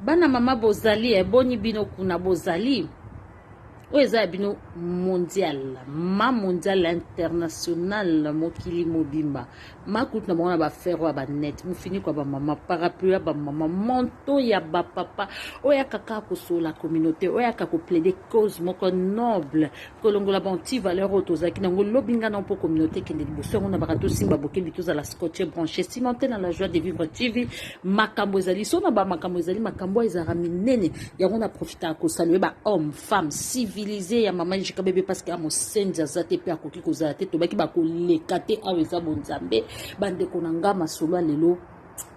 bana mama bozali eboni bino kuna bozali oza bino mondial ma mondial international mokili mobimba makut na mona ba faire ba net mu fini kwa ba mama parapluie ba mama manteau ya ba papa oya kaka ko so la communauté oya kaka ko plaider cause moko noble kolongola banti valeur otozaki nango lobinga na po communauté kende liboso ngona bakato simba bokebi toza la scotché branché cimenté dans la joie de vivre TV makambo ezali so na ba makambo ezali makambo ezara minene yango na profiter ko saluer ba homme femme civilisé ya maman jika bébé parce que amo senza zate pe akoki kozala te tobaki ba ko lekate aweza bonzambe bande konanga masolo lelo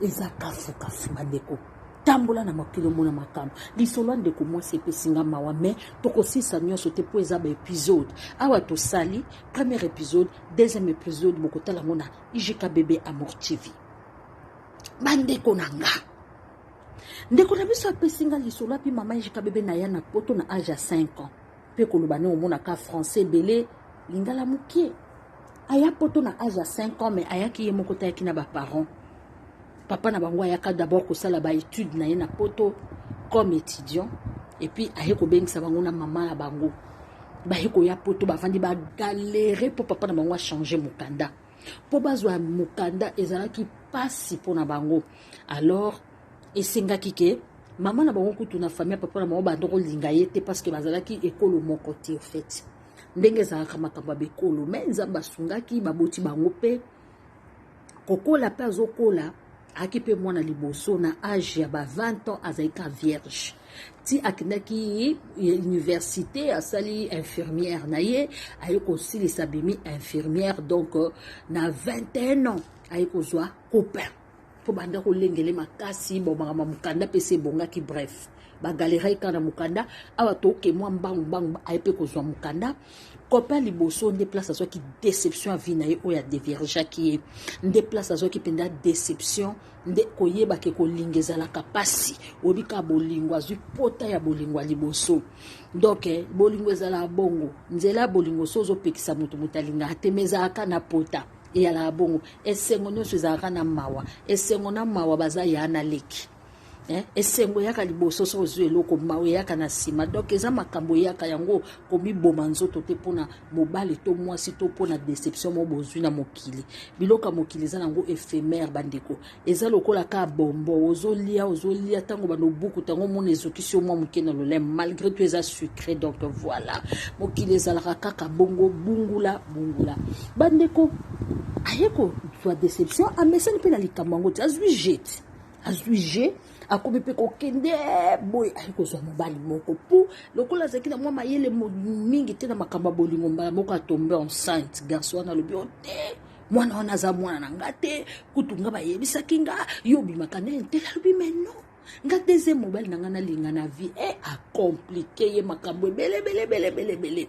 eza kafu bandeko tambola na makilo mona makamo lisolo ndeko moi sepe singa mawa mais tokosisa nyonso te po eza ba épisode awa to sali premier épisode deuxième épisode mokotala mona ijika bébé Amour TV bandeko nanga ndeko na biso apesinga lisolo api mama ijika bébé na ya na poto na âge ya 5 ans pe kolobane omona ka français belé lingala mukie aya poto na âge ya 5 ans mais ayaki ye moko tayaki na ba parents papa na bango ayaka d'abord kosala ba étude na ye na poto comme étudiant et puis aye ko bengisa bango na mama na bango ba ye ko ya poto ba vandi ba galérer pour papa na bango a changer mukanda po bazwa mukanda ezalaki pasi po na bango alors esengaki ke maman na bango kutu na famille papa na bango bandoko linga yete parce que bazalaki ekolo moko te au fait ndenge ezalaka makambo ya bekolo me nzambe asungaki baboti bango mpe kokola mpe azokola aki mpe mwana liboso na age ya ba 20 ans azalika vierge ti akendaki université asali infirmière na ye aye kosilisa bimi infirmière donc na 21 ans aye kozwa copain po banda kolengele makasi bomaka mukanda pe se bongaki bref bagalera ikana mukanda awa toke mwa mbangu ayepe kozwa mukanda copain liboso nde place azwa ki déception a vie na ye oya dévierge ki nde place azwa ki penda déception nde koyeba ke kolingezala kapasi obika bolingo azwi pota ya bolingo liboso donc bolingo ezala bongo nzela bolingo sozo pekisa mutu mutalinga atemeza aka na pota et à la bongo esengo nyonso ezalaka na mawa esengo na mawa baza ya na leki esengo yaka liboso so ozwi eloko mawa yaka na nsima donc eza makambo yaka yango komiboma nzoto te mpona mobali to mwasi to mpona déception mo bozwi na mokili biloko ya mokili eza nango éphémère bandeko eza lokola ka bombo ozolia ntango banobuku ntango mona ezokisi yo mwa moke na lolemo malgré tout eza sucré donc voilà mokili ezalaka kaka bongo bungula bandeko ayeko zwa déception amesani mpe na likambo yango te azwi je akomi mpe kokende boye ayekozwa mobali moko po lokola azalaki na mwa mayele mingi te na makambo ya bolingo mbala moko atombe enceinte garçon wana alobi o te mwana wana aza mwana na nga te kutu nga bayebisaki nga yo obimaka nde ntela alobi meno nga deuxième mobali na nga nalinga na vie acomplike ye makambo ebele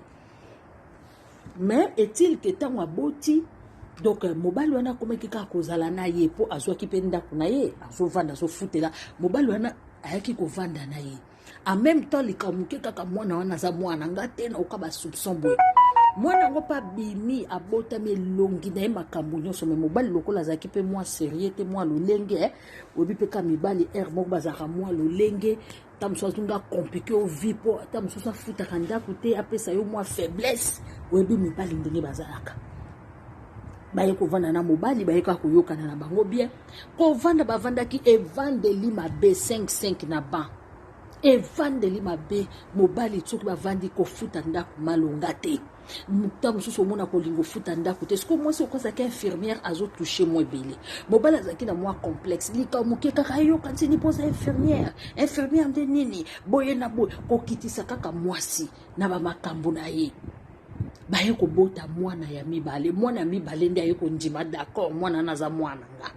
mais est-il que ntango aboti donc mobali wana akomaki kaka kozala na ye po azwaki mpe ndako na ye azovanda azofutela mobali wana ayaki kovanda na ye en même temps likamuke kaka mwana wana aza mwana nga te na oka basoupçon boye mwana yango mpe abimi abotami elongi na ye makambo nyonso me mobali lokola azalaki mpe mwa serie te mwa lolenge oyebi mpe ka mibali aire moko bazalaka mwa lolenge ta mosusu azonga komplike ovi mpo ata mosusu afutaka ndako te apesa yo mwa faiblesse oyebi mibali ndenge bazalaka baye kovanda na mobali baye kaka koyokana na bango bien kovanda bavandaki evandeli mabe 5 na ban evandeli mabe mobali soki bavandi kofuta ndako malonga te muta mosusu omona kolingo futa ndako te siko mwasi okozaki infirmière azotouche mwa ebele mobali azalaki na mwa complexe likamuke kaka yokanisi nipoza infirmière nde nini boye na boye kokitisa kaka mwasi na bamakambo na ye baye kobota mwana ya mibale nde aye kondima d'accord mwana naza mwana nga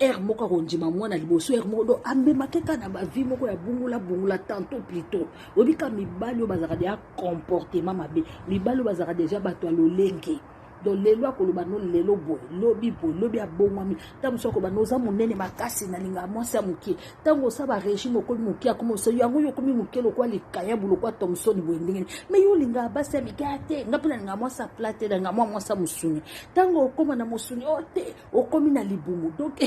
aire moko akondima mwana liboso aire moko do ambemake kaka na bavi moko ya bungula tantôt plutôt obika mibali oyo bazalaka deja comportement mabe mibali oyo bazalaka deja bato ya lolenge donc lelo akoloba no lelo boy lobi abongwami tango soko ba noza monene makasi na linga mwasi ya muke tango sa ba régime ko muke akomo so yango yo komi muke lokwa likaya bulokwa Thomson bwendenge mais yo linga basi mikate ngapuna linga mwasi plate na ngamwa mwasi musuni tango okoma na musuni ote okomi na libumu donc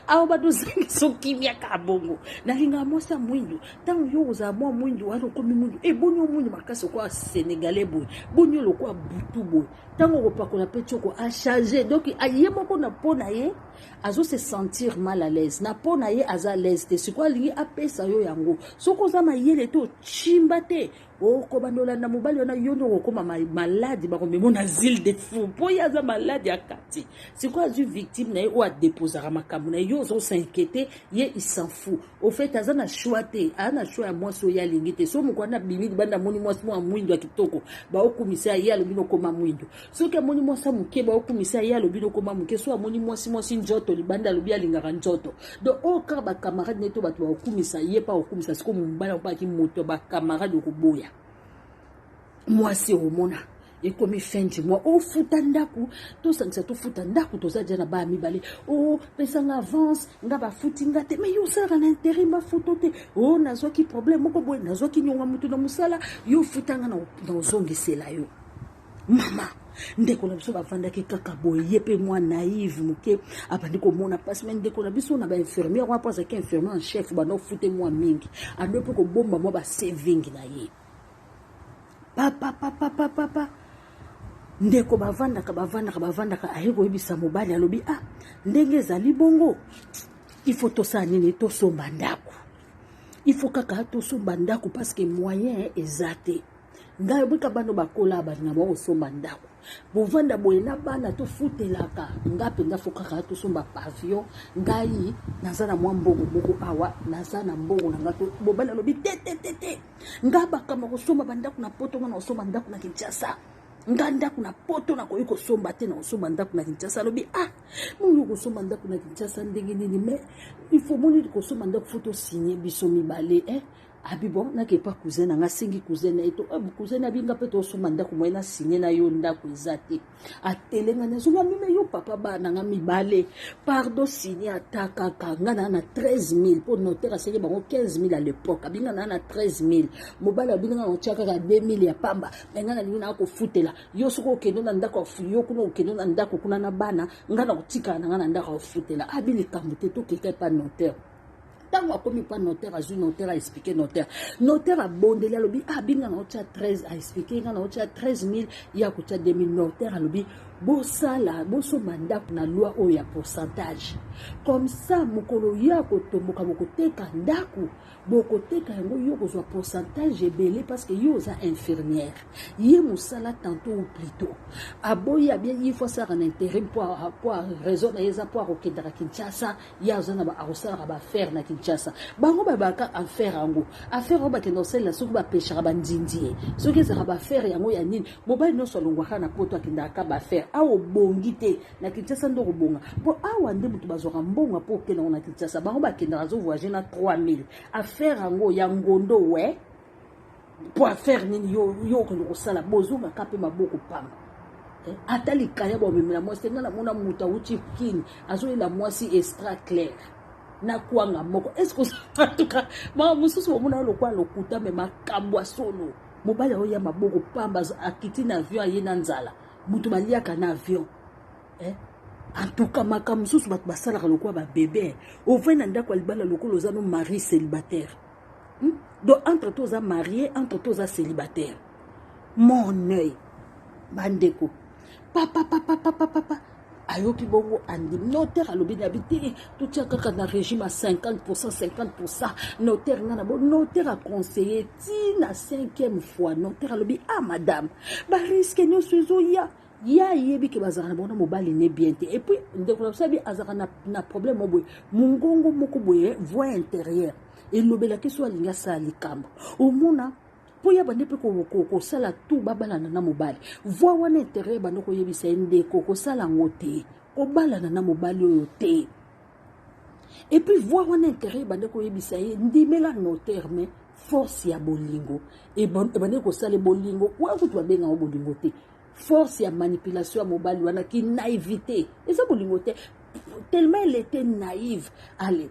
awo ba dozingi so kimia ka bongo na linga mwasi mwindu tango yo uza mwa mwindu wano komi mwindu bonyo mwindu makasi kwa Sénégalais boy bonyo lokwa butu boy tango kopakola pe tshoko a changer donc aye moko na pona ye azo se sentir mal à l'aise na pona ye aza à l'aise te sikwa lingi apesa yo yango soko za mayele to chimba te ko bandola na mobali wana yondo kokoma malade ba komemo na asile de fou po ya za malade ya kati sikwa du victime na ye ou a déposer makambo na yo zo s'inquiéter ye il s'en fout au fait aza na choix te ana choix ya mwasi oya lingi te so mukwana bimidi banda moni mwasi mwa mwindo ya kitoko ba okumisa ye alobino koma mwindo soki amoni mwasi muke ba okumisa ye alobino koma muke so amoni mwasi njoto libanda lobi alingaka njoto donc o ka ba camarade neto bato ba okumisa ye pa okumisa siko mbala pa ki moto ba camarade okuboya mwasi omona ekomi fendi mwa ofuta ndaku tosangisa tofuta ndaku tozadia na ba mibale pesanga avance nga bafuti nga te mais yo sala na intérêt ba futo te nazwa ki problème moko boye nazwa ki nyonga mutu na musala yo futanga na ozongisela yo mama ndeko na biso bavandaki kaka boye ye pe mwa naïve muke abandi komona pasi mais ndeko na biso na ba infirmière wa pasa ki infirmière en chef bana ofute mwa mingi ando pe ko bomba mwa ba saving na ye papa ndeko bavandaka aye koyebisa mobali alobi ndenge ezali bongo il faut tosala nini tosomba ndako il faut kaka tosomba ndako parce que moyen eza te ngai boka bano bakola baninga ba osomba ndako bovanda boye na bana tofutelaka nga mpenza fo kaka tosomba pavillon ngai naza na mwa mbongo moko awa naza na mbongo na nga bobali alobi te nga bakama kosomba bandako na poto nga na osomba ndako na Kinshasa nga ndako na poto na koyi kosomba te na osomba ndako na Kinshasa alobi mungu kosomba ndako na Kinshasa ndenge nini mais il faut moni kosomba ndako foto signer biso mibale bon na ke pa cousin nga singi cousin na eto cousin na binga pe to osomba ndako moye na signer na yo ndako ezate atelenga na zonga mime yo papa bana nga mibale pardon signer ataka nga na 13000 pour notaire asenge bango 15000 à l'époque abinga na 13000 mobala binga na chaka ka 2000 ya pamba nga na lina ko futela yo soko kendo na ndako yo kuno kendo na ndako kuna na bana nga na kutika na nga na ndako futela abili kamute to keka pa notaire tango akomi pa notaire azui notaire a expliquer notaire a bondeli alobi binga na ocha 13 a expliquer nga na ocha 13000 ya kocha 2000 notaire alobi bosala bosomba ndako na loi oyo ya pourcentage comme ça mokolo ya kotomboka bokoteka ndako bokoteka yango yo kozwa pourcentage ebele parce que yo oza infirmière ye mosala tantôt ou plutôt aboyi abia il faut ça en intérim pour raison na yeza pour okendaka Kinshasa ya ozana ba arosalaka ba faire na Kinshasa bango babaka affaire yango affaire oba kendo sala soki ba pêchera ba ndindi soki ezaka ba faire yango ya nini mobali no solongwaka na poto akendaka ba faire awo bongi te na Kinshasa ndoko bonga bo awa nde mutu bazwaka mbonga po okenda na Kinshasa bango bakendaka zo voyager na 3000 affaire yango ya ngondo we po affaire nini yo ko sala bozunga kape maboko pamba atali kaya bo memela mo senga na mona muta uchi kini azo la mwasi extra clair na kuanga moko est-ce que en tout cas ma mususu mona lokwa lokuta me makambwa solo mobali oya maboko pamba akiti na avion ayena nzala mutu baliaka na avion en tout cas makambo susu bat basala lokwa ba bébé au vena ndako libala lokolo zano mari célibataire donc entre tous à marié entre tous à célibataire mon œil bandeko papa ayoki bongo andi notaire alobi na biti tout tia kaka na régime à 50% notaire ngana bon notaire a conseillé tina 5e fois notaire alobi madame ba risque no suzo ya yebi ke bazaka na bona mobali ne bien te et puis ndeko na sabi azaka na problème moboye mungongo moko boye voix intérieure et lobela ke so alinga sa likambo omona po ya bande pe ko sala tout babalana na mobali voix wana intérieure bande ko yebisa ndeko ko sala ngote ko balana na mobali oyo te et puis voix wana intérieure bande ko yebisa ndimela notaire mais force ya bolingo et bande ko sala bolingo wa kutu babenga bolingo te force ya manipulation ya mobali wana ki naïveté eza bolingo te tellement elle était naïve allez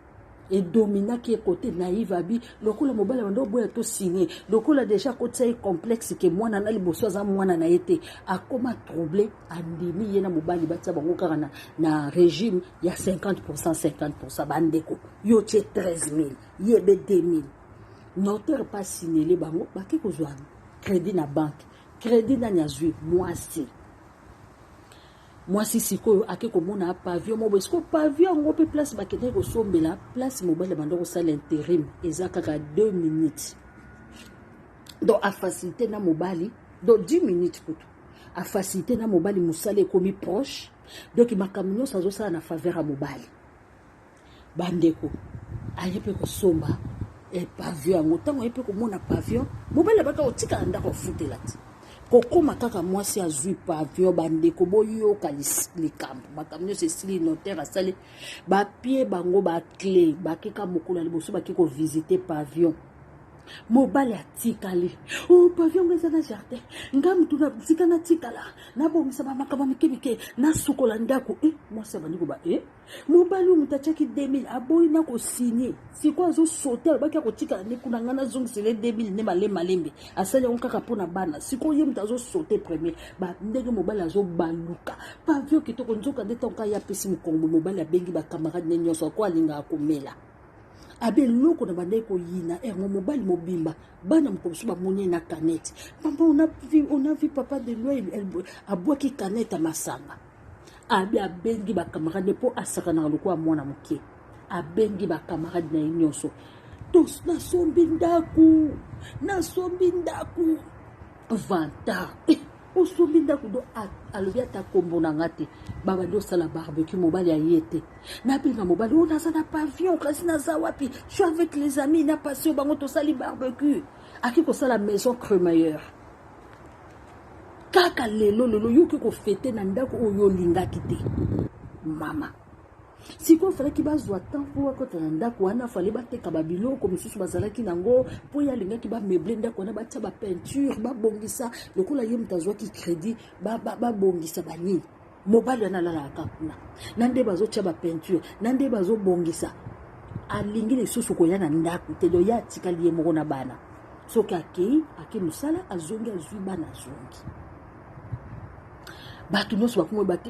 et domina qui est côté naïve abi lokola mobali bando boya to signé lokola déjà côté complexe que moi na liboso za mwana na été akoma troublé andimi yena mobali batsa bango kaka na régime ya 50% bandeko yo tche 13000 yebe 2000 notaire pas signé les bango baki kozwa crédit na banque crédit na nyazui moi si sikoyo ake komona pavillon mo besko pavillon ngo pe place bakete ko sombela place mobile bando ko sala intérim eza kaka 2 minutes donc a facilité na mobali donc 10 minutes kutu a facilité na mobali musale komi proche donc makamino sazo sala na faveur a mobali bandeko ayepe ko somba et pavillon ngo tango yepe ko mona pavillon mobile baka otika ndako futela ti kokoma kaka mwasi azui pavillon bandeko boyoka likambo makamino se sili notaire asali bapie bango baclé bakeka mokolo liboso bakeko visiter pavillon mobali atikali oh pavillon ngeza na jardin ngam tuna tika na tikala na bomisa ba makaba mikebike na sukola ndako mwasi bandeko ba mobali mutachaki 2000 aboyi na ko signer siko azo sauter baki ko tika ne kuna ngana zongisele 2000 ne malembe asali on kaka pona bana siko ye mutazo sauter premier ba ndenge mobali azo baluka pavillon kitoko nzoka ndeta onka ya pesi mukongo mobali abengi ba camarade ne nyoso ko alinga akomela abe loko na bandeko yina mobali mobimba bana mkobusu ba moni na canette papa on a vu papa de lui a boit qui canette à masanga abe abengi ba camarade po asaka na loko mwana mokie abengi ba camarade na nyonso tous na sombi ndaku vanta o sombi ndaku do alobi ata kombo na ngate baba do sala barbecue mobali ayete na pinga mobali on a ça na pavillon kasi na zawapi je suis avec les amis na passé bango to sali barbecue aki ko sala maison crémaillère kaka lelo yuki ko fete na ndako oyo lingaki te mama siko fallait ki bazwa temps pour ko tana ndako wana fallait bateka babiloko misusu bazalaki nango po ya lingaki ba meubler ndako na batya ba peinture ba bongisa lokola ye mtazwa ki crédit ba bongisa banini mobali na lala akuna nande bazo tya ba peinture nande bazo bongisa alingi lisusu ko yana ndako te do ya tikali ye moko na bana soki aki musala azongi azwi bana azongi batu nyonso bakumwe bate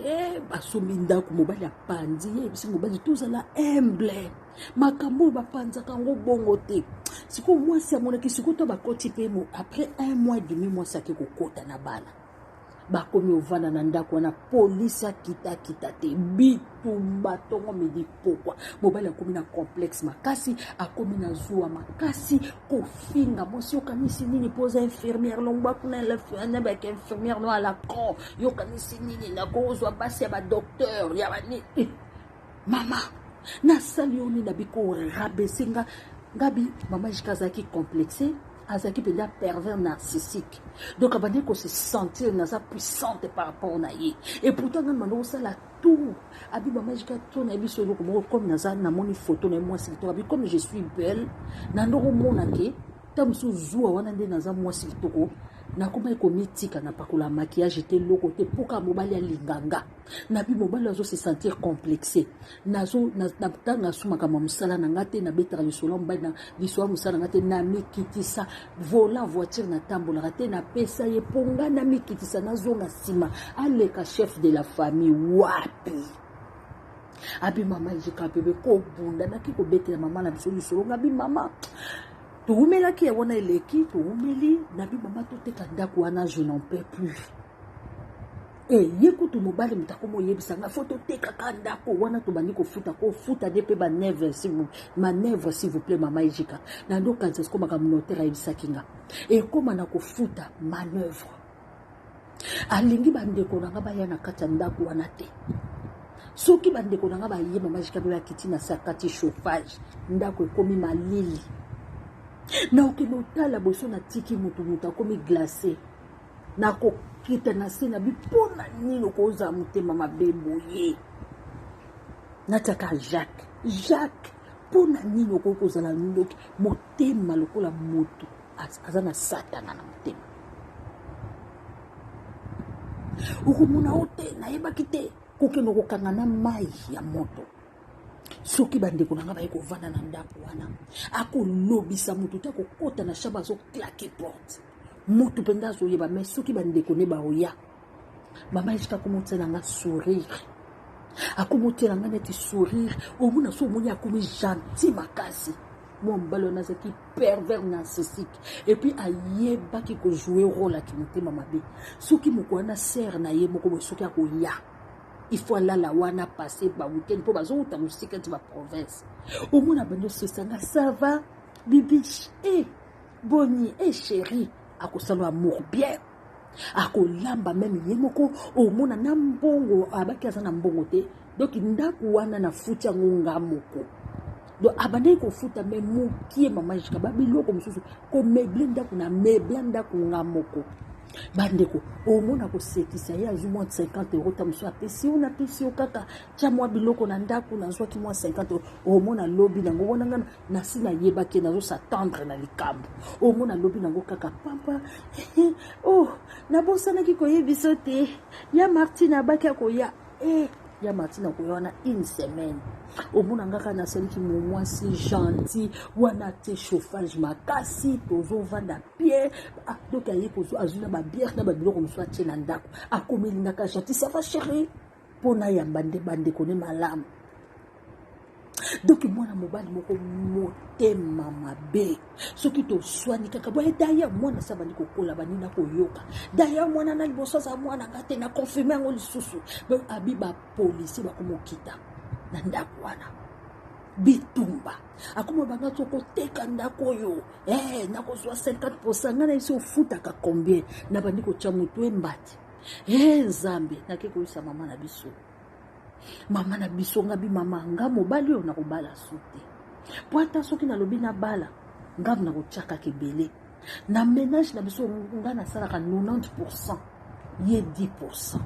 basombi ndako mobali apandi ye bisi mobali tozala humble makambo bapanzaka ngo bongo te siko mwasi amonaki siko to bakoti pe mo après 1 mois et demi mwasi ake kokota na bana bakomi ovanda na ndako wana polisi akita te bitumba tongo medi pokwa mobali akomi na complexe makasi akomi na zuwa makasi kofinga mosi yokanisi nini poza infirmière longba kuna na ba infirmière no ala con yokanisi nini na kozwa basi ya ba docteur ya bani mama na sali oni na biko rabesinga ngabi mama jikazaki complexé azaki penda pervers narcissique donc abandé ko se sentir naza puissante par rapport à ye et pourtant quand mando sala tout abi mama jika to na biso loko mo comme naza na moni photo na moi c'est to abi comme je suis belle na ndoko mona ke tamsu zuwa wana nde naza moi c'est to na kuma iko mitika na pakula maquillage te loko te poka mobali ya linganga na bi mobali azo se sentir complexé nazo na tanga suma kama musala na ngate na betara lisolo mbali na lisolo musala ngate na mikitisa volant voiture na tambola rate na pesa ye ponga na mikitisa nazo na sima aleka chef de la famille wapi abi mama jika bebe ko bunda na kiko betela mama na bisolo lisolo ngabi mama Toumela qui est wana eleki toumeli nabi mama toteka ndako wana je n'en peux plus yekutu mobali mutakomo yebisanga photo teka kandako wana to bani ko futa de pe ba manœuvre s'il vous plaît mama ejika na ndo kanza ko maka notaire ibisakinga koma na ko futa manœuvre alingi bandeko nanga ba yana kata ndako wana te soki bandeko nanga ba ye mama ejika be akiti na sakati chauffage ndako ekomi malili na okinotala boso na tiki mutu akomi glacé na kokita na se na bipona nino koza mutema mabebo ye nataka Jacques pona nino kokozala ndoki motema lokola moto aza na satana na motema okomona ote nayebaki te kokende kokanga na mai ya moto soki bandeko na nga baye kovanda na ndako wana akolobisa motu te akokota na shamba azoklake porte motu mpenza azoyeba me soki bandeko ne baoya mama esika akomotiela nga sourire akomotiela nga neti sourire omona so omoni akomi gentil makasi mwa mobali wana azalaki pervers narcissique epuis ayebaki kojoue rôle aki motema mabe soki moko wana sere na ye moko boye soki akoya il faut alala wana passer ba weekend mpo bazouta mosika nti baprovince omona bandi osesanga ça va bibiche boni chéri akosala amour bien akolamba meme ye moko omona na mbongo abaki aza na mbongo te donc ndako wana na futi yango nga moko donc abandaki kofuta me mokie mama jika babiloko mosusu komeble ndako na meble ndako nga moko bandeko omona kosekisa ye azwi mwa 50 € ta mosusu apesi yo napesi yo kaka tia mwa biloko na ndako nazwaki mwa 50 € omona lobi nango bona nga nasi nayebaki nazosatendre na likambo omona lobi nango kaka papa nabosanaki koyebisa te ya Martine abaki akoya ya Martine akoya wana une semaine omona ngaka nasaliki mwasi gentil wana te chauffage makasi tozovanda bien donc aye azwi na babiere na babiloko mosusu atie na ndako akomelingaka gentil ça va chéri mpona yamba nde bandeko ne malamu donc mwana mobali moko motema mabe soki toswani kaka boye daya mwana sa bandi kokola banina koyoka daya mwana na liboso aza mwana nga te na confirme yango lisusu donc abi bapolisi bakomokita na ndako wana bitumba akoma banga tokoteka ndako oyo nakozwa 50% nga na esi ofutaka combien na bandi kotya motu embati nzambe nake koyisa mama na biso mama na biso nga bi mama nga mobali oyo nakobala su te po ata soki nalobi na bala nga nakotyaka kebele na ménage na biso nga nasalaka 90% ye 10%.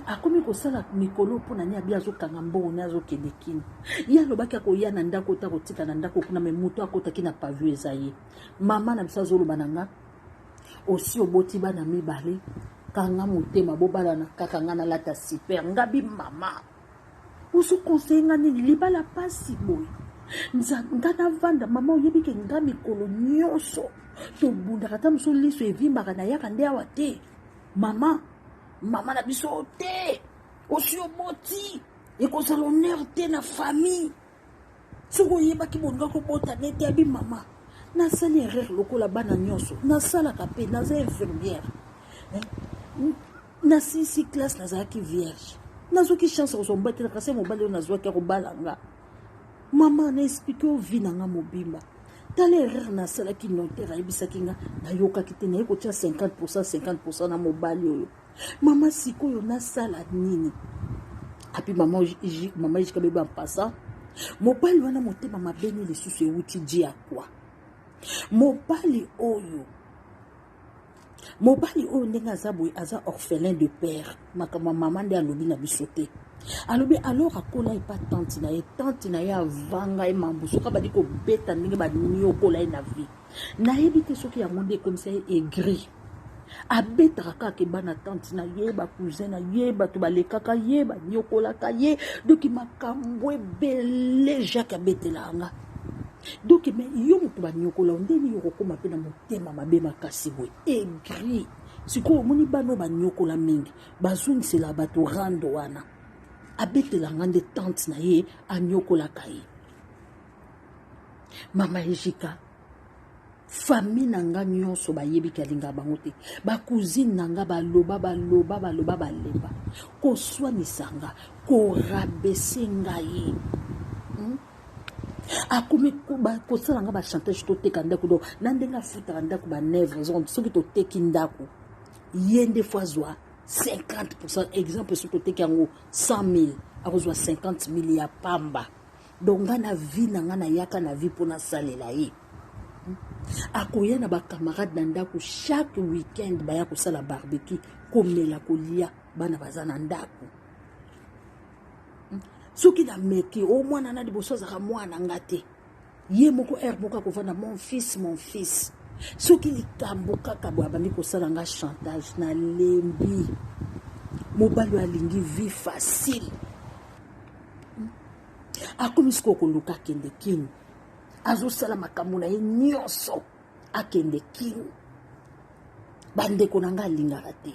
Akomi kosala mikolo mpona ni abi azokanga mbongo ni azokende kini ye alobaki akoya na ndako ta kotika na ndako kuna me moto akotaki na pavu eza ye mama na biso azoloba na nga osi oboti bana mibale kanga motema bobala na kaka nga nalata super ngabi mama oso conseil nga nini libala pasi boye nga navanda mama oyebi ke nga mikolo nyonso tobundaka ta moso liso evimbaka na yaka nde awa te mama na biso te osi oboti ekozala honneur te na famille soki oyebaki bolinga kobota nete abi mama nasali erreur lokola bana nyonso nasalaka mpe naza infirmière na 6 classe nazalaki vierge nazwaki chance kozombatela kasi mobali oyo nazwaki akobalanga mama na explike ovi na nga mobimba tala erreur nasalaki notaire ayebisaki nga nayokaki te naye kotia 50% na mobali oyo mama sikoyo nasala nini api mama ejika beba mpasa mobali wana motema mabeni lisusu ewuti di ya kwa mobali oyo ndenge aza boye aza orphelin de père makambo mama nde alobi na biso te alobi alors akola epa tante na ye avanga ye mambu soki badi kobeta ndenge banini okola ye na vie nayebi te soki yango nde ekomisa ye aigri abetaka kaka ebana tante na ye bakousin na ye bato balekaka ye banyokolaka ye doki makambo ebele Jacques abetela nga donc me yo moto banyokola ndeni yo kokoma mpe na motema mabe makasi boye aigri sikoyo omoni bano banyokola mingi bazongisela bato rando wana abetela nga nde tante na ye anyokolaka ye mama ejika famille nanga nyonso bayebi kalinga bango te bacousine nanga baloba balemba koswanisanga korabese ngai akomi kosala nga bachantage toteka ndako do na ndenge afutaka ndako banevre soki toteki ndako ye nde fo azwa 50%. Exemple soki toteki yango 100 000 akozwa 50 000 ya pamba donc nga na vie nanga nayaka na vie mpo nasalela ye akoya na bakamarade na ndako chaque weekend baya kosala barbecue komela kolia bana baza na ndako soki na meki o mwana na liboso azaka mwana nga te ye moko air moko akovanda mon fils soki likambo kaka boye abandi kosala nga chantage na lembi mobali oyo alingi vie facile akomi sikoyo koluka akende kini azosala makambo na ye nyonso akende kini bandeko na nga alingaka te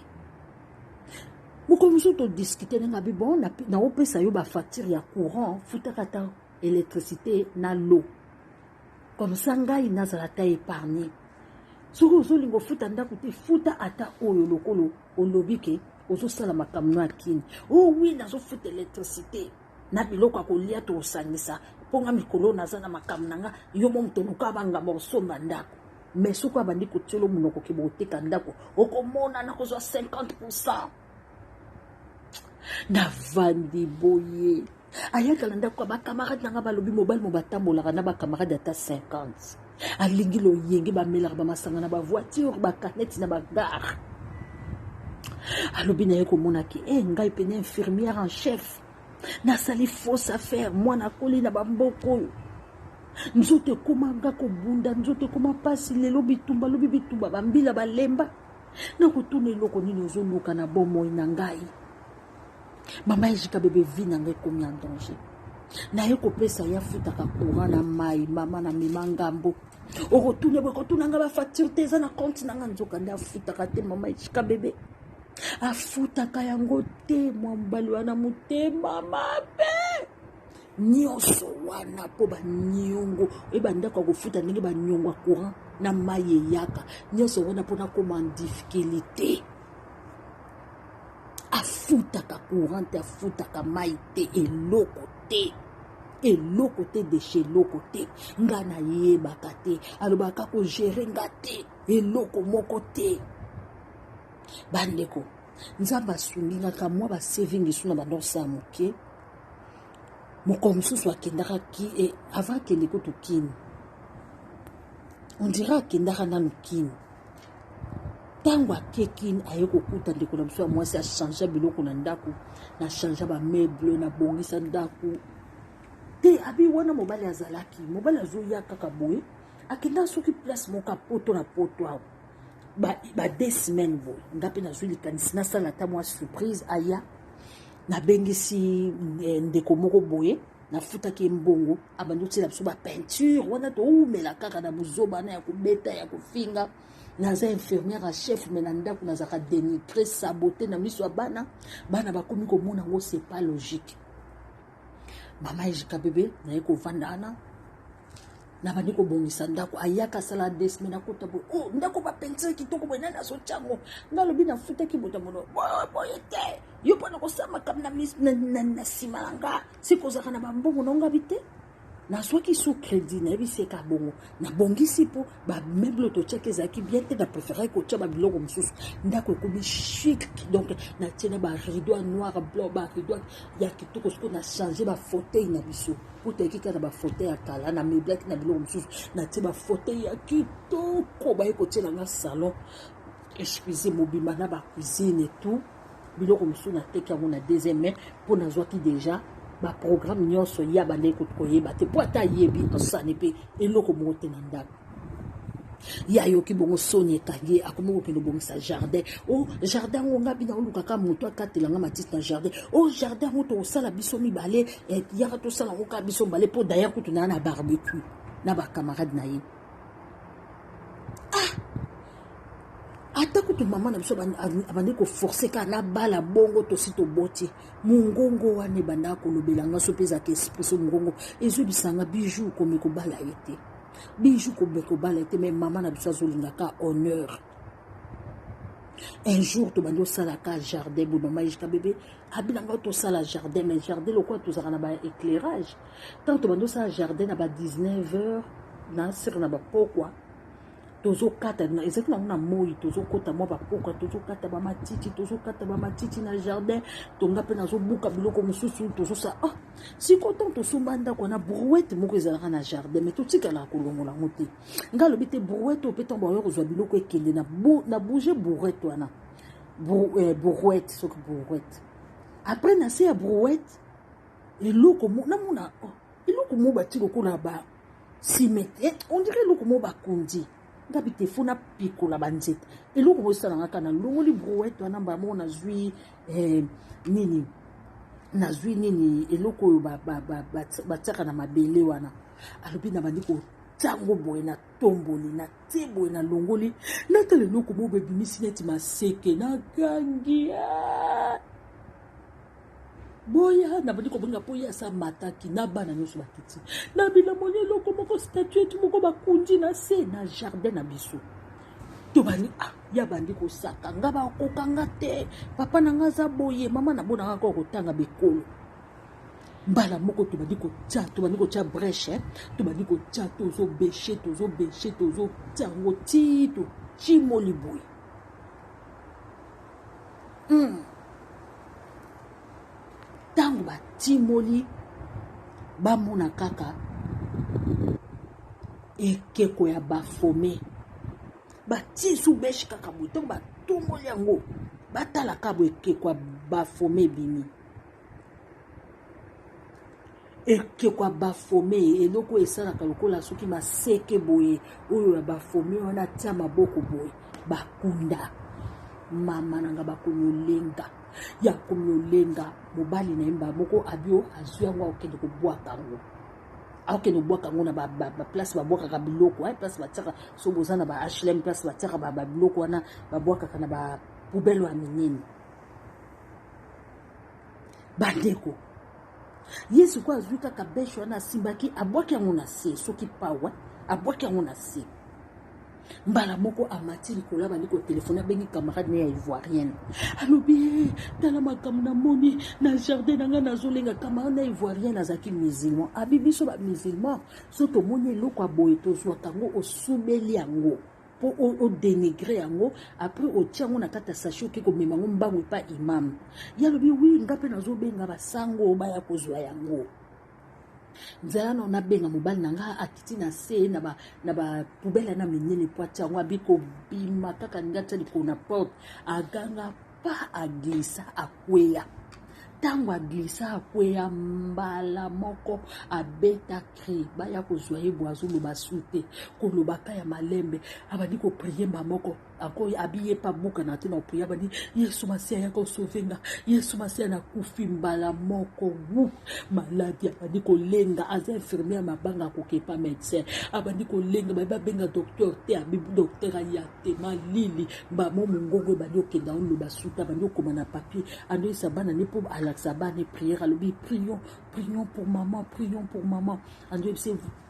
mokomi todiskute ndenge abi bon naopesa yo bafacture ya courant futaka ata électricité na l'eau comme ça ngai nazala ta épargne soki ozolinga ofuta ndako te futa ata oyo lokolo olobi ke ozosala makambo ya kini oh oui nazofuta électricité na biloko ya kolia tosangisa mponga mikolo naza na makambo na nga yo mo motonoka bangamba osomba ndako mais soki abandi kotielo monoko ke boteka ndako okomona nakozwa 50%. Navandi boye ayakala ndako bakamarade nanga balobi mobali mobatambolaka na bakamarade ata 50 alingi loyenge bamelaka bamasanga na bavoiture bakaneti na bagare alobi na ye komonaki ngai pene infirmière en chef nasali fausse affaire mwana akoli na bamboko oyo nzoto ekoma nga kobunda nzoto ekoma pasi lelo bitumba lobi bitumba bambila balemba nakotuna eloko nini ozoluka na bomoi na ngai mama ejika bebe vi na ngai ekomi en danger naye kopesa ya futaka courant na mai mama na mema ngambo okotuna bokotuna nga bafacture te eza na compte na nga nzoka nde afutaka te mama ejika bebe afutaka yango te mwa mobali wana motema mabe nyonso wana mpo banyongo ebandako akofuta ndenge banyongo ya courant na mai eyaka nyonso wana mpona koma en difficulté afutaka courant te afutaka mai te eloko te deshe eloko te nga na yebaka te alobaka kogere nga te eloko moko te bandeko nzambe asungingaka mwa basaving esu na bandosala moke moko mosusu akendaka avant akende kutu kini on dirait akendaka nanu kini ntango ake kini aye kokuta ndeko na biso ya mwasi achange biloko na ndako na change bameuble na bongisa ndako te abi wana mobali azalaki mobali azoya kaka boye akenda soki place moko apoto na poto awo ba 2 semaines boye nga mpe nazwi likanisi nasala ata mwa surprise aya nabengisi ndeko moko boye nafutaki mbongo abandi otiela biso bapeinture wana toumela kaka na buzoba na ya kobeta ya kofinga naza infirmière en chef me na ndako nazaka dénigré saboté na miso ya bana bakomi komona ngo c'est pas logique mama ejika bebe naye kovanda wana nabandi kobongisa ndako ayaka asala 2 semaines akota boye ndako bapeinture kitoko boye nani azotyango nga lobi nafutaki moto mono boye te yo mpona kosala makambo na nsima na nga sikozaka na bambongo nongabi te nazwaki so crédit nayebisi eka bongo nabongisi mpo bameuble totiaki ezalaki bien te na préféré kotia babiloko mosusu ndako ekomi chic donc natie na barideau noir blanc barideau ya kitoko siko na change bafauteuil na biso po toyeki kaka na bafauteuil ya kala na meblaki na biloko mosusu natie bafauteuil ya kitoko baye kotiela nga salon excuse mobimba na bacuisine et tout biloko mosusu nateki yango na deuxième main mpo nazwaki déjà baprogramme nyonso ya bandeko koyeba te mpo ata yebi osani mpe eloko moko te na ndako ya yoki bongo soni ekangi akomi kokende obongisa jardin jardin yango nga bina olukaka moto akatelanga matiti na jardin jardin yango tokosala biso mibale yaka tosala yango kaka biso mibale mpo daya kutu naa na barbecue na bakamarade na ye ata kutu mama na biso abandi koforce kaka na bala bongo tosi toboti mongongo wana ebanda kolobelanga so mpe ezaka espresso mongongo ezobisanga bijou komi kobala ye te bijou komi kobala ye te mais mama na biso azolingaka honneur un jour tobandi osalaka jardin boye mama ejika bebe abilanga tosala jardin mais jardin lokola tozalaka na baéclairage ntango tobandi osala jardin na ba 19h na sere na bapokwa tozokata ezalaki nango na moi tozokota mwa bapokwa tozokata bamatiti na jardin tonga mpe nazobuka biloko mosusu tozosala siko ntango tosomba ndako na brouette moko ezalaka na jardin mais totikalaka kolongola yango te nga alobi te brouette ope ntango bayo kozwa biloko ekende na bouge brouette wana brouette soki brouette après na se ya brouette eloko namona eloko mo bati lokola ba ciment on dirait eloko mo bakundi ngabi te fona pikola banzete eloko bosala ngaka na longoli brouette wana mbamo nazwi nini eloko oyo batiaka na mabele wana alobi na bandi kotango boye na tomboli na te boye na longoli natala eloko mo bebimisi neti maseke na gangi boya na bandi kobenga po ya sa mataki na bana nyonso bakiti na bilamoni eloko moko statuette moko bakundi na se na jardin na biso to bani ya bandi kosaka nga bakokanga te papa na nga za boye mama na bona nga kotanga bekolo mbala moko to bandi kotia brèche to bandi kotia tozo bêcher tozo tango tito chimoli boye tango batimoli bamona kaka ekeko ya bafome batisu beshi kaka boye ntango batomoli yango batala kabo ekeko ya bafome bimi ekeko ya bafome eloko esalaka lokola soki maseke boye oyo ya bafome wana tia maboko boye bakunda mama nanga bakomolenga ya komolenga mobali na yemba moko abio azwi yango akende kobwaka yango akende kobwaka yango na baplace babwakaka biloko place batiaka so boza na ba HLM place batiaka babiloko wana babwakaka na bapoubele ya minene bandeko yesu kwa azwi kaka beshe wana asimbaki abwaki yango na se soki pawa abwaki yango na se mbala moko amati likolo bandi kotelefone abengi camarade ne ya ivoirienne alobi tala makambo na moni na jardin na nga nazolenga camarade na ivoirienne azalaki musulman abi biso bamusulman so tomoni eloko ya boye tozwaka yango osumeli yango mpo odénigre yango après otia yango na kati ya sache oke komema yango mbango epa imam ye alobi wi nga mpe nazobenga basango baya kozwa yango nzela na nabenga mobali na nga akiti na se na bapoubele na minene po atia yango abi kobima kaka ninga atia likolo na porte aganga pa aglisa akweya ntango aglisa akweya mbala moko abeta cri baya kozwa ye bo azoloba su te kolobaka ya malembe abandi koprie mba moko akoyi abi ye pa buka na te na oprie abandi yesu masiya ya kosovenga yesu masiya na kufi mbala moko wu maladi abandi kolenga aza infirmière mabanga akokepa médecin abandi kolenga babenga docteur te abi docteur aya te malili mbamo mongongo ebandi okenda oloba su te abandi okoma na papier andoyisa bana ne mpo alakisa bana prière alobi prions pour maman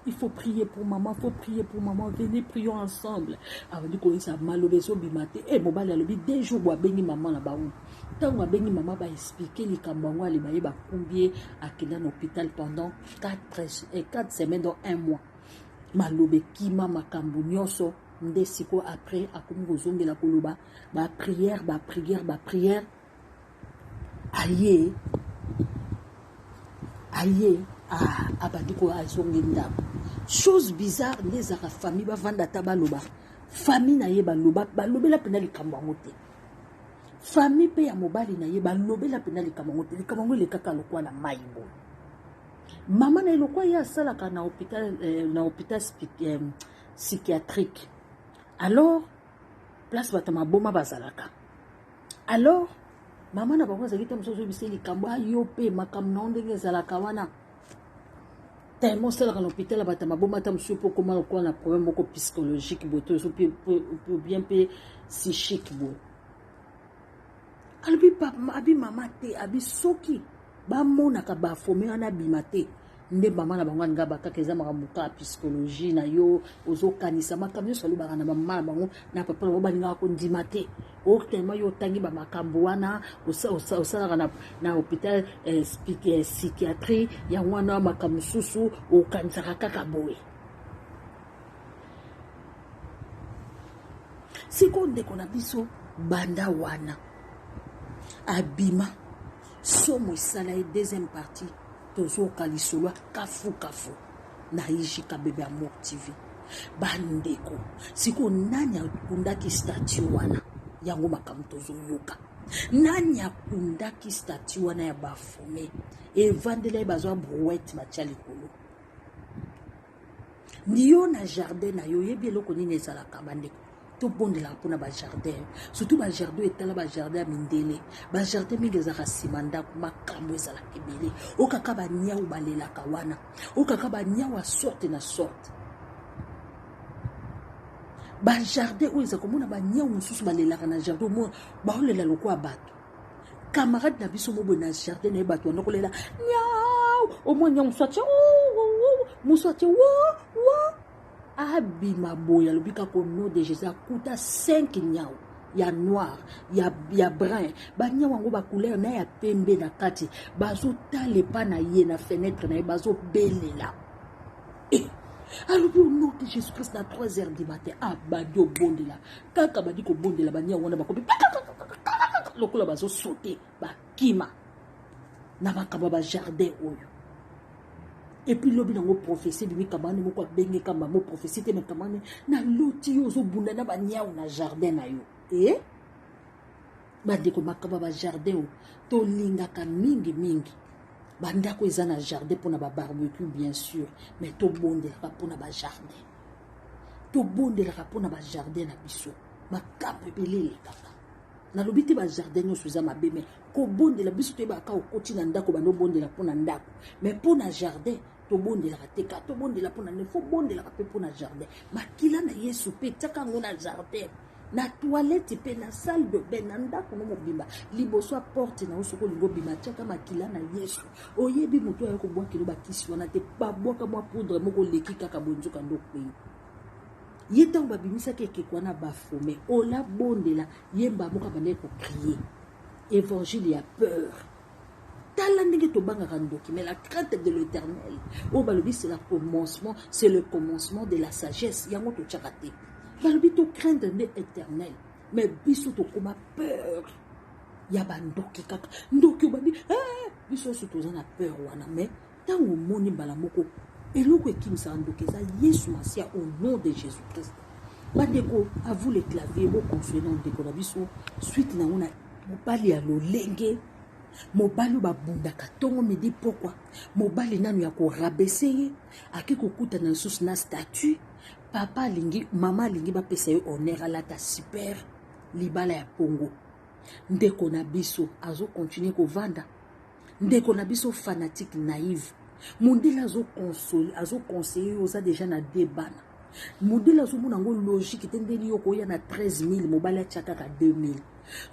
il faut prier pour maman, venez prions ensemble. Avandi ko isa malobezo bimate e mobali alobi 2 jours bo bengi maman na baou. Tango bengi maman ba expliquer likambo ngo ali baye ba combien akenda na hôpital pendant 4 semaines dans 1 mois. Malobe kima makambo nyonso ndesiko après akomi kozongela koloba ba prière aye abandi ko azongi ndako chose bizarre ndezaka famille bavanda ta baloba famille na ye balobela pena likambo yango te famille pe ya mobali na ye balobela pena likambo yango te likambo yango elekaka lokwa na mai bo mama na elokwa ye asalaka na hôpital psychiatrique alors place bato maboma bazalaka alors mama na bango azalaki te mosusu oyebisa likambo ayo mpe makambo na ndenge ezalaka wana tellement osalaka na hôpital ya bato maboma ata mosusu mpo okoma lokola na problème moko psychologique boye to bien mpe psychique boye abi mama te abi soki bamonaka bafome wana abima te nde mama na bango aninga bakaka eza makambo ka psychologie na yo ozokanisa makambo nyonso alobaka na bamama na bango na papa na bango balingaka kondima te tellement yo otangi bamakambo wana osalaka na hôpital psychiatrie yango wana makambo mosusu okanisaka kaka boye siko ndeko na biso banda wana abima somo esala ye deuxième partie tozoka lisolo kafu na ijika bebe ya Mok TV bandeko siko nani akundaki statue wana yango makambo tozoyoka nani akundaki statue wana ya bafome evandela ye bazwa brouette batia likolo Yo na jardin na yo yebi eloko nini ezalaka bandeko tobondelaka mpona bajardin surtout bajardin etala bajardin ya mindele bajardin mingi ezalaka nsima ndako makambo ezalaka ebele okaka banyau balelaka wana okaka banyau ya sorte na sorte bajardin oyo eza komona banyau mosusu balelaka na jardin omo baolela lokola bato camarade na biso moboye na jardin na ye bato wana kolela nyau omoi nyau mosu atie abima boye alobi kaka au nom de Jésus akuta 5 nyau ya noir ya brun banyau yango bacouleur na ya pembe na kati bazotala epa na ye na fenêtre na ye bazobelela alobi au nom de Jésus Christ na 3h du matin abadi obondela kaka badi kobondela banyau wana bakobi lokola bazosote bakima na makambo ya bajardin oyo et puis lobi nango prophétie bimi kamane moko abenge kamba mo prophétie te me kamane na loti yo ozobunda na banyau na jardin na yo bandeko makaba ba jardin tolingaka mingi bandako eza na jardin mpona barbecue bien sûr mais tobondelaka mpona bajardin tobondelaka mpona bajardin na biso makambo ebele elekaka nalobi te bajardin nyonso eza mabe me kobondela biso toyebaka okoti na ndako bandobondela mpona ndako mais mpona jardin tobondelaka te ka tobondela mpona nde fo bondelaka mpe mpona jardin makila na yesu mpe tiaka yango na jardin na toilette mpe na salle de bain na ndako no mobimba liboso ya porte na yo soki olingi obima tiaka makila na yesu oyebi moto aye kobwakelo bakisi wana te babwaka mwa poudre moko oleki kaka bonzoka ndokwei ye ntango babimisaki ekeko wana bafome olabondela yemba moko abandaki kokrie évangile ya peur tala ndenge tobangaka ndoki mais la crainte de l'éternel oyo balobi c'est le commencement de la sagesse yango totiaka te balobi tocraindre nde éternel mais biso tokoma peur ya bandoki kaka ndoki obabi biso nyonso toza na peur wana mais ntango omoni mbala moko eloko ekimisaka ndoki eza yesu masiya au nom de jésus christ bandeko à vous les claviers boconstruire na ndeko na biso suite nango na mobali ya lolenge mobali babundaka ntongo midi pokwa mobali nanu ya korabese ye ake kokutana lisusu na statut papa alingi mama alingi bapesa ye honneur alata super libala ya pongo ndeko na biso azokontinue kovanda ndeko na biso fanatique naïve mondele azoconseille oza déjà na debana mondele azomona yango logique te ndeli yo koya na 13 000 mobali atia kaka 2 000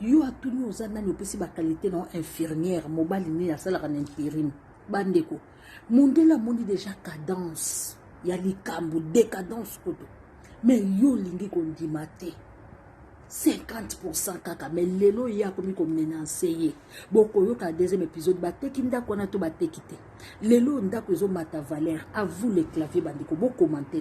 yo atuni oza nani opesi bakalite na infirmière mobali nini asalaka na intérim bandeko mondele amondi déjà cadence ya likambo décadence koto mais yo olingi kondima te 50% kaka mais lelo ya komi komenanse ye bokoyoka deuxième épisode bateki ndako wana to bateki te lelo ndako ezomata valeur à vous les claviers bandeko bokomante